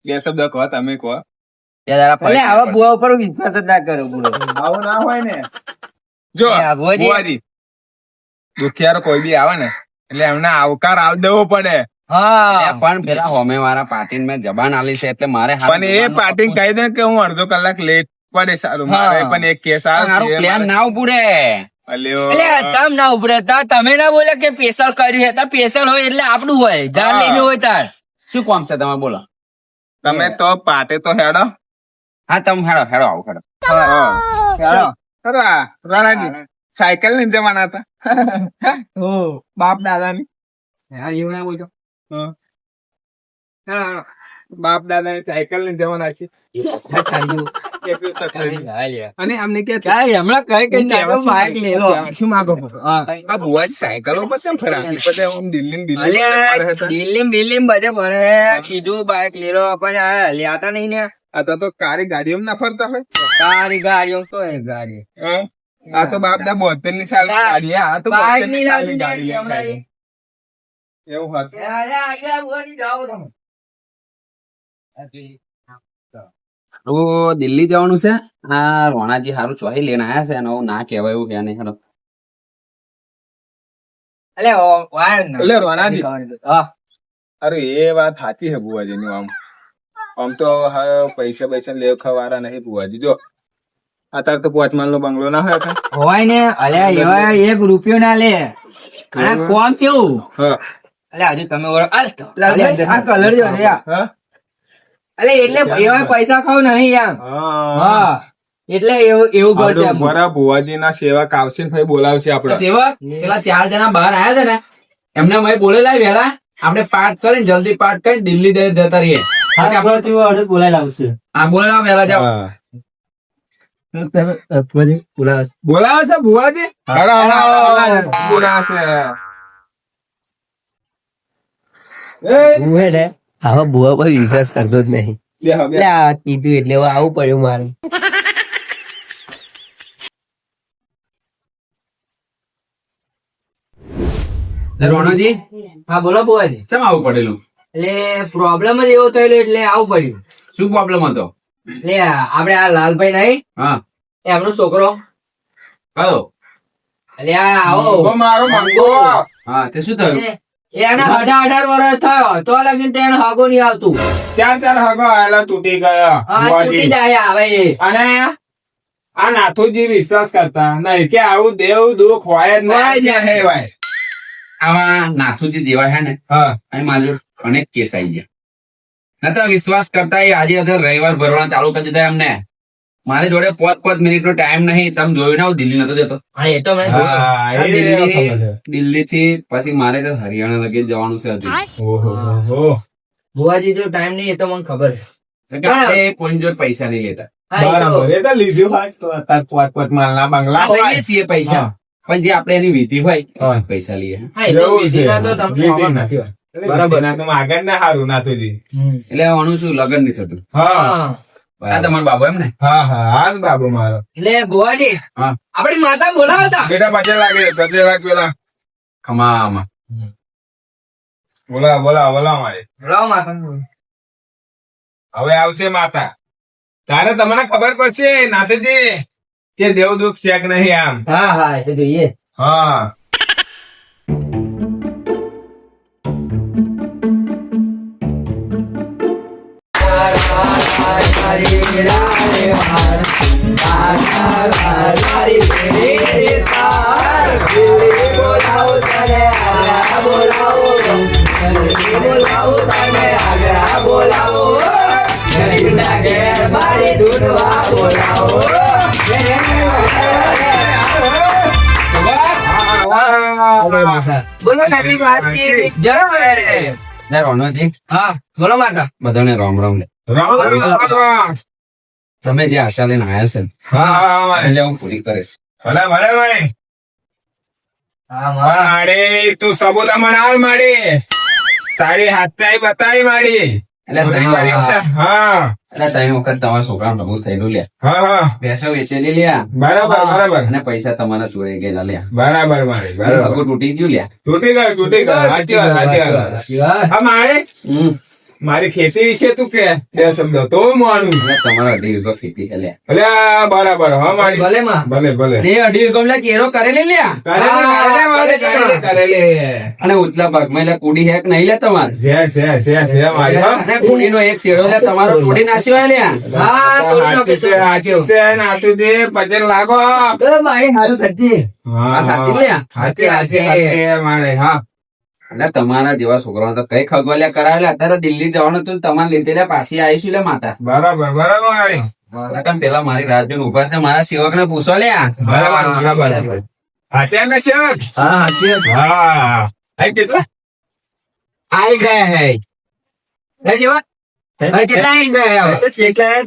બે શબ્દ કહો તમે કહો બે જરા ફરી એટલે આવા બુવા ઉપર વિશ્વાસ જ ના કરો બોલો આવું ના હોય ને જો એ આ બુવાજી- બુવાજી દુખિયારો કોઈ બી આવે ને એટલે એમને આવકાર આલ દેવો પડે હા પણ પેલા હોમે વાળા પાર્ટી મેં જબાન આલી છે એટલે મારે હારું પણ એ જબાનનું પાર્ટી ખબર કહી દે કે હું અડધો કલાક લેટ પડે સારું મારે હા. પણ એક કેસ પણ હારું આવે પ્લાન ના ઉભું રે અલ્યો એટલે તમ ના ઉભરે તમે ના બોલે કે સ્પેશિયલ કર્યું છે તો સ્પેશિયલ હોય એટલે આપણું હોય જાન હા. લઈને હોય તાર શું કામ છે તમે બોલો તમે તો પાટે તો હેડો હા તમે હેડો હેડો આવો હેડો ચાલો ખરા રાણાજી સાયકલ લઈને જવાના હતા બાપ દાદાની એવું ના બોલજો બાપ દાદાની સાયકલ લઈને જવાના છે અને અમને કે હમણાં કઈ કઈ નાખો બાઈક લેવો શું માંગો આ બુવાજી સાયકલો પર કેમ ફરાવી પછી આમ દિલ્હી ને દિલ્હી ફરે હતા. દિલ્હી બધે ભરે કીધું બાઈક લેલો પણ આ લેતા નહીં ને આ તો કારી ગાડીઓમાં ના ફરતા હોય તારી ગાડીઓ તો એ ગાડી હા? આ તો બાપ દા 72 ની સાલ ગાડી હે. આ તો 72 ની સાલની ગાડી લઈને એવું હતું દિલ્હી જવાનું છે આ રોણાજી હારું ચોહી લઈને આયા છે અને હું ના કહેવાય એવું કે નહીં હેડો એટલે રોનાજી હા અરે એ વાત સાચી છે બુવાજી ની આમ તો પૈસા પૈસા લેવ ખવારા નહીં બુવાજી જો અત્યારે તો 5 માળનો બંગલો ના હોય કાં? હોય ને અલ્યા એવા 1 રૂપિયો ના લે અને કોમ કેવું હા અલ્યા હજુ તમે ઓળખ લાલભાઈ, આ કલર જો રે આ. હા અલે એટલે એવા પૈસા ખાવ નહીં યાર હા હા એટલે એવું ઘર છે આમ. મારા ભુવાજીના સેવક આવશે ને ભાઈ બોલાવશે આપણે. સેવક પેલા 4 જણા બહાર આયા છે ને એમને મેં બોલેલા વેલા આપણે પાઠ કરીને જલ્દી પાઠ કરીને દિલ્હી જતા રહીએ આપણે જેવો અડધ બોલાઈ લાવશે. હા બોલેલા વેલા જાઓ હા. તમે ફરી બોલાવશે. બોલાવે છે ભુવાજી? અરે, બોલાવે છે. એ, હું હે ને આવા બુઆ પર વિશ્વાસ કરતો જ નહીં. બેહો, બેહો. એટલે આ કીધું એટલે હવે આવું પડ્યું મારે. રોણોજી હા બોલો બોવાજી ચમ આવું પડેલું? એટલે પ્રોબ્લેમ જ એવો થયેલો એટલે આવું પડ્યું શું પ્રોબ્લેમ હતો? એટલે આપડે આ લાલભાઈ નહીં હા એમનો છોકરો કયો? એટલે આ આવો ઓ, મારો મંગો. હા તે શું થયું? એને 18 વર્ષ થયો તો લગીન તેને હાગો નહીં આવતું 4 હગો આયેલા તૂટી ગયા હા તૂટી ભુવાજી. જાય આવે એ. અને આ નાથુજી વિશ્વાસ કરતા નહીં કે આવું દેવ દુઃખ હોય જ હોય જ નહીં. હે ભાઈ. આવા નાથુજી જેવા હે ને હા અને મારી જોડે અનેક કેસ આવી ગયા નતા વિશ્વાસ કરતા એ આજે અધર રવિવાર ભરવાના ચાલુ કરી દીધા એમને મારી જોડે 5 મિનિટનો ટાઈમ નહીં તમે જોયું ના હું દિલ્હી નતો જતો હા એ તો મેં જોયું. હા, એ દિલ્હી થી પછી મારે તો હરિયાણા લગી જવાનું છે હજુ ઓહો. ભુવાજી જો ટાઈમ નહીં એ તો મને ખબર છે તો કે આપણે કોઈ જોડે પૈસા નહીં લેતા હા, એ તો- બરાબર. એ તો લીધું હોય તો અત્યારે 5 માળના બંગલા આ હોય. લઈએ છીએ પૈસા હા. પણ જે આપણે એની વિધિ હોય હા. એ પૈસા લઈએ હા, એ તો એવું છે. વિધિના તો તમને વિધિના. ખબર નથી હોય. બરાબર. ના તો આગળ ના હારું નાથુજી. એટલે આનું શું લગન નહીં થતું હા હા. આ તમારો બાબુ એમ ને હા હા હા જ બાબુ મારો. એટલે ભુવાજી હા. આપડી માતા બોલાવતા બેટા પાછળ લાગે ગજે લાગ પેલા ખમામાં બોલા મારે. બોલાવો માતા હવે આવશે માતા તારે તમને ખબર પડશે નાથુજી કે દેવ દુઃખ છે કે નહીં આમ. હા હા એ તો જોઈએ હા બોલો કાકી વાતચીત. જય રોનોજી હા બોલો માતા બધાને રામ રામ રામ. તમે જે આશા લઈને આયા છે ને, હા એટલે હું પૂરી કરીશ ભલે ભલે ભાઈ. હા માતા માડી તું સબૂત મને આલ માડી તારી હાથાઈ બતાવી માડી. એટલે ત્રણ પરીક્ષા. હા એટલે 3 વખત તમારા છોકરા પ્રભુ થયેલું લ્યા હા હા ભેંસો વેચેલી લ્યા બરાબર બરાબર અને પૈસા તમારા ચોરી ગયેલા લ્યા બરાબર મારી બરાબર. ભગું તૂટી ગયું લ્યા તૂટી ગયું સાચી વાત સાચી વાત. હા મારે હમ મારી ખેતી વિશે તું કે બે શબ્દ તો હું માનું. એટલે તમારા 2 વીઘો ખેતી છે લ્યા અલ્યા બરાબર હા મારી ભલે માં ભલે ભલે તે 2.5 ગમલા કેરો કરેલી લ્યા કરેલી. અને ઉતલા ભાગમાં એટલે કુડી હેક નહીં લે તમારે છે મારી હો. અને કુડીનો એક શેડો લે તમારો તોડી નાખ્યો હે લ્યા હા તોડી નાખે છે. હાચી છે નાથુજી પટેલ લાગો. મારી હારું થતી. આ સાચી લ્યા સાચી મારે હા એટલે તમારા જેવા છોકરાઓ તો કઈ ખગોલ્યા કરાવેલા અત્યારે દિલ્હી જવાનું હતું તમારે લીધેલા પાછી આવીશું લે માતા બરાબર બરાબર મારી નકર પેલા મારી રાહ જોઈને ઉભા છે મારા સેવક ને પૂછો લ્યા બરાબર બરાબર. હાથે ને શેક. હા હાચી વાત. હા આ કેટલા આઈ ગયા હે હે જેવા હવે કેટલા આઈ ગયા હવે?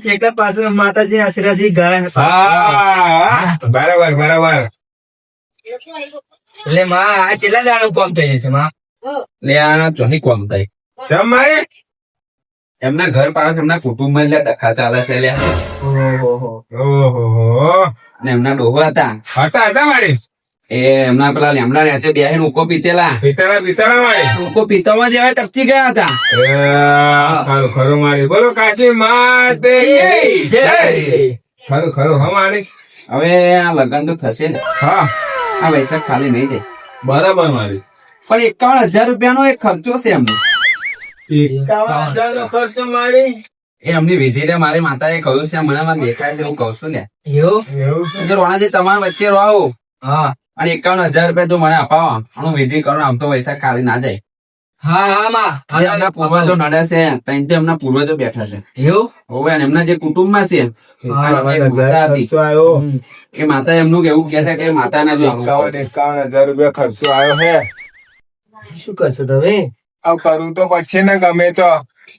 ચેકલા પાસે માતાજી આશીર્વાદ ગયા હતા. હા બરાબર બરાબર. એટલે માં આ કેટલા દાડો કોમ થઈ જશે માં લે આ ચોની કોમ થાય કેમ મારી એમના ઘર પાછળ એમના કુટુંબ માં એટલે ડખા ચાલે છે લ્યા ઓહો અને એમના ડોહો હતા હતા મારી એ એમના પેલા લેમડા નીચે બેહીને ઉકો પીતેલા પિતરા મારી ઉકો પીતામાં જેવા ટપચી ગયા હતા ખરું ખરું મારી બોલો કાશી માતે જય. ખરું ખરું હા મારી હવે આ લગ્ન તો થશે ને હા આ વૈશાખ ખાલી નહીં જાય બરાબર મારી. પણ 51,000 રૂપિયાનો એક ખર્ચો છે એમનો 51,000 નો ખર્ચો મારી. એ એમની વિધિ રે મારી માતાએ કહ્યું છે મને મને દેખાય છે એવું કહું છું ને એવું જો રોણાજી તમારા વચ્ચે રહું હા અને 51,000 રૂપિયા જો મને અપાવો હું વિધિ કરું આમ તો પૈસા ખાલી ના જાય હા હા માં જે એમના પૂર્વજો નડે છે ત્યાં તો એમના પૂર્વજો બેઠા છે એવું હવે અને એમના જે કુટુંબમાં છે એ માતા હતી. ખર્ચો આવ્યો એ માતા એમનું કેવું કે છે કે માતાને જો આવું કરો. 51,000 રૂપિયા ખર્ચો આવ્યો હે શું કરશો તમે આ કરવું તો પડશે ને ગમે તો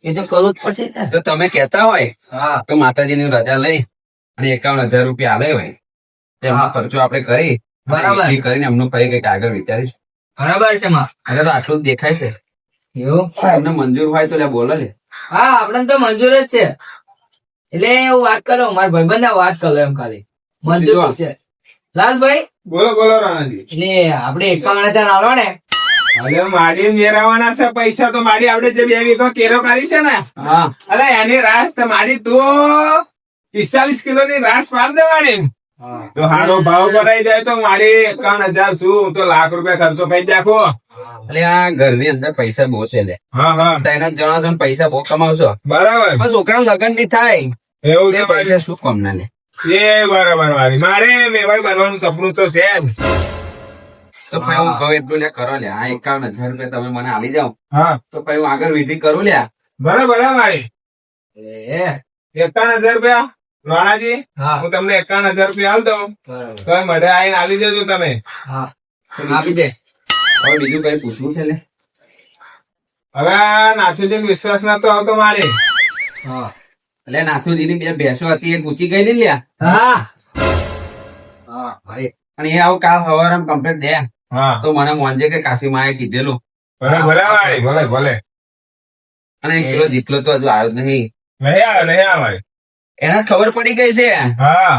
એ તો કરવું જ પડશે ને જો તમે કહેતા હોય હા તો માતાજીની રજા લઈ અને 51,000 રૂપિયા આલે હોય તો એમનો ખર્ચો આપણે કરી બરાબર. વિધિ કરીને એમનું પછી કઈક આગળ વિચારીશું. બરાબર છે માં હવે તો આટલું જ દેખાય છે એવું તમને મંજૂર હોય તો લે બોલો લે. હા આપણે તો મંજૂર જ છે એટલે હું વાત કરો મારા ભાઈબંધ વાત કરો એમ ખાલી મંજૂર જ છે લાલભાઈ બોલો બોલો રાણાજી. એટલે આપણે 51,000 આલો ને હવે માડી મેળવવાના છે પૈસા તો માડી આપણે જે 2 વીઘો કેરો કરી છે ને હા અરે એની રાસ તો માડી તું 45 કિલોની રાસ પાડ દેવાની તો હારો ભાવ કરાઈ જાય તો મારી 51,000 શું તો લાખ રૂપિયા ખર્ચો કરી નાખો. એટલે આ ઘરની અંદર પૈસા બહુ છે લે હા હા તેના જણા છો ને પૈસા બહુ કમાવશો બરાબર પણ છોકરાનું લગ્ન બી થાય એવું તે છે પૈસા શું કામ ના લે. એ બરાબર મારી મારે વેવાઈ બનવાનું સપનું તો છે જ. તો પછી હું કહું એટલું લે કરો લે આ 51,000 રૂપિયા તમે મને આલી જાઓ હા તો પછી હું આગળ વિધિ કરું લે. બરાબર હે મારી એ 51,000 રૂપિયા રાણાજી હા હું તમને 51,000 રૂપિયા આલ દઉં બરાબર તો મળે આવીને આલી દેજો તમે. હા આપી દે હવે બીજું કઈ પૂછવું છે લે. હવે આ નાથુજી વિશ્વાસ નતો આવતો મારે હા એટલે નાથુજીની 2 ભેંસો હતી એ પૂછી ગઈ લ્યા. હા હા ભાઈ અને એ આવું કાલ સવારે કમ્પ્લીટ દે હા તો મને મોંજે કે કાશીમાએ કીધેલું ભલે ભલે મારી ભલે ભલે અને 1 કિલો જેટલો તો હજુ આવ્યો જ નહીં. નહીં આ મારી એને જ ખબર પડી ગઈ છે હા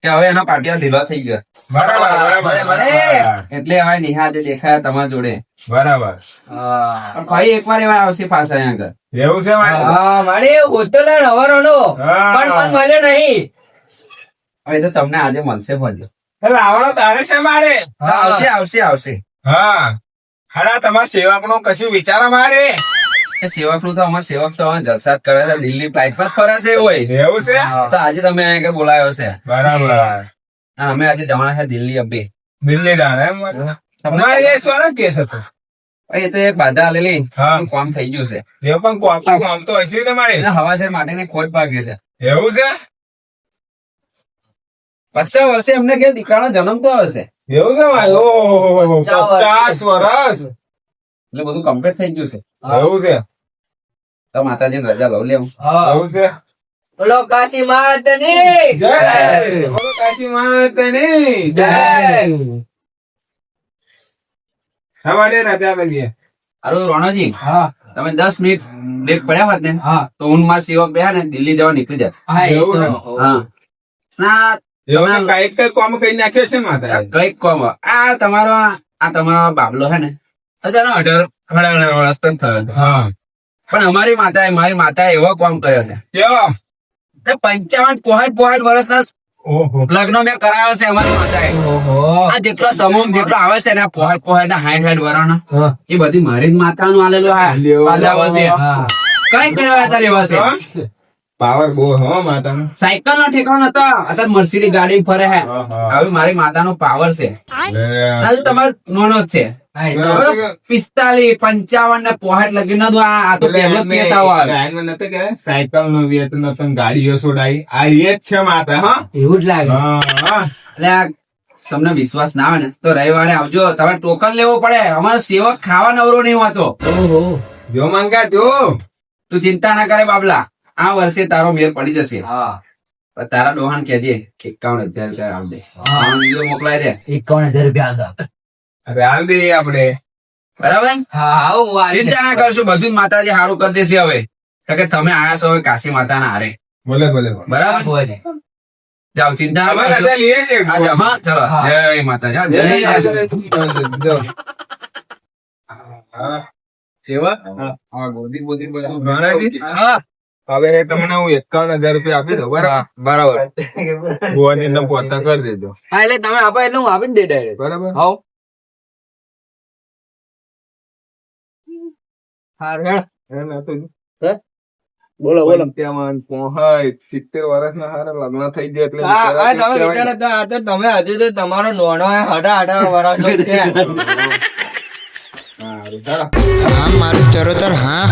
કે હવે એનો પાટિયા ઢીલો થઈ ગયો બરાબર ભલે, ભલે. બરાબર એટલે હવે નિહાતે દેખાયા તમારા જોડે. બરાબર હા પણ ભાઈ એકવાર એવા આવશે પાછા અહીંયા આગળ. એવું છે મારી હા મારે હોતો ને હવારોનો હા. પણ મને મળ્યો નહીં હવે તો તમને આજે મળશે ભજો. એટલે આવવાનો તારે છે મારે હા. આવશે આવશે આવશે. હા હારા તમારા સેવક નું કશું વિચારો મારે એ સેવક નું તો અમાર સેવક તો હવે જલસાત કરે છે દિલ્હી ફ્લાઇટ પર ફરે છે હોય એવું છે તો આજે તમે અહીંયા આગળ બોલાયો છે બરાબર અને અમે આજે જવાના છે દિલ્હી અબે. દિલ્હી જાણે એમ તમારે એ સોનો કેસ હતો એ તો એક બાધા આલેલી હા. પણ કામ થઈ ગયું છે એ પણ કોપા કામ તો હશે તમારે એટલે હવાસેર માટેની ખોટ ભાગી છે. એવું છે 50 વર્ષે એમને કે દીકરાનો જન્મ તો હશે એવું છે મારે ઓહો 50 50 વર્ષ એટલે બધું કમ્પ્લીટ થઈ ગયું છે. એવું છે તો માતાજીની રજા લઉં લેવું. હા એવું છે બોલો કાશી માતની જય બોલો કાશી માતાની જય અમારે રાજા લગીએ હારું રોણાજી હા તમે 10 મિનિટ બ્રેક પડ્યા હોત ને હા તો હું મારા સેવક બેહા ને દિલ્હી જવા નીકળી જાત. હા એ એવું તો હા ના એવું કઈક કઈક કામ કરી નાખ્યો છે માતા કઈક કોમ આ તમારો બાબલો હે ને અત્યારે 18 વર્ષ તો થયો છે. હા પણ મારી માતાએ એવો કામ કર્યો છે કેવો તે 55 વર્ષના ઓહો લગ્ન મેં કરાયો છે અમારી માતાએ. ઓહો આ જેટલો સમૂહ જેટલો આવે છે ને પોહાડ ના 60 વર્ષના હા એ બધી મારી જ માતાનું આલેલું આ છે. હા કઈ કહેવાય તારે એવા છે. પાવર બહુ હો માતાનો સાયકલ નો ઠેકાણો નતો અત્યારે મર્સિડીઝ ગાડી ફરે હે આવી મારી માતાનો પાવર છે. હજુ તમારો નોનો જ છે. હા, એ તો. 45 55 ને પોહાટ લગી નતું આ તો પહેલો જ કેસ આવો આવે. સાયકલ નો વેત નતો ગાડીઓ છોડાઈ આ એ જ છે માતા હા એવું જ લાગે હા એટલે આ તમને વિશ્વાસ ના આવે ને તો રવિવારે આવજો. તમારે ટોકન લેવો પડે. અમારો સેવક ખાવા નવરો નહીં હોતો. ઓહો જો મંગા જો તું ચિંતા ના કરે બાબલા, આ વર્ષે તારો મેળ પડી જશે. હા પણ તારા ડોહાન કહેજે 51,000 રૂપિયા આલ દે. આનો બીજો મોકલાઈ દે 51,000 રૂપિયા આલતા. અરે હાલ દે આપડે બરાબર. હા હું વારી ચિંતા ના કરશું, બધું જ માતાજી સારું કરી દેશે. હવે કારણ કે તમે આયા છો હવે કાશી માતાના હારે. બોલે બોલે બરાબર. બોલે. જાઓ ચિંતા ના હવે કરશો. રજા લઈએ છે હા, જાઓ, હા, ચલો હા. જય માતાજી. હા, જય માતાજી. જો. સેવક હા ગોદી બોદી બોલા. ગણાજી? હા હવે તમને હું 51,000 રૂપિયા આપી દઉં બરાબર બરાબર. ભુવાની ને પોતા કરી દેજો હા એટલે તમે આપો એટલે હું આપી જ દે ડાયરેક્ટ. બરાબર હાઉ હારું હેડ. હે ને તો બોલો બોલો 55, 65, 70 વર્ષના હારા લગ્ન થઈ ગયા એટલે આ વિચારો તમે કેવાય વિચારો ને. તો આ તો તમે હજુ તો તમારો નોનો હડા વર્ષનો જ છે હારું, ચાલો. આમ મારું ચરોતર હા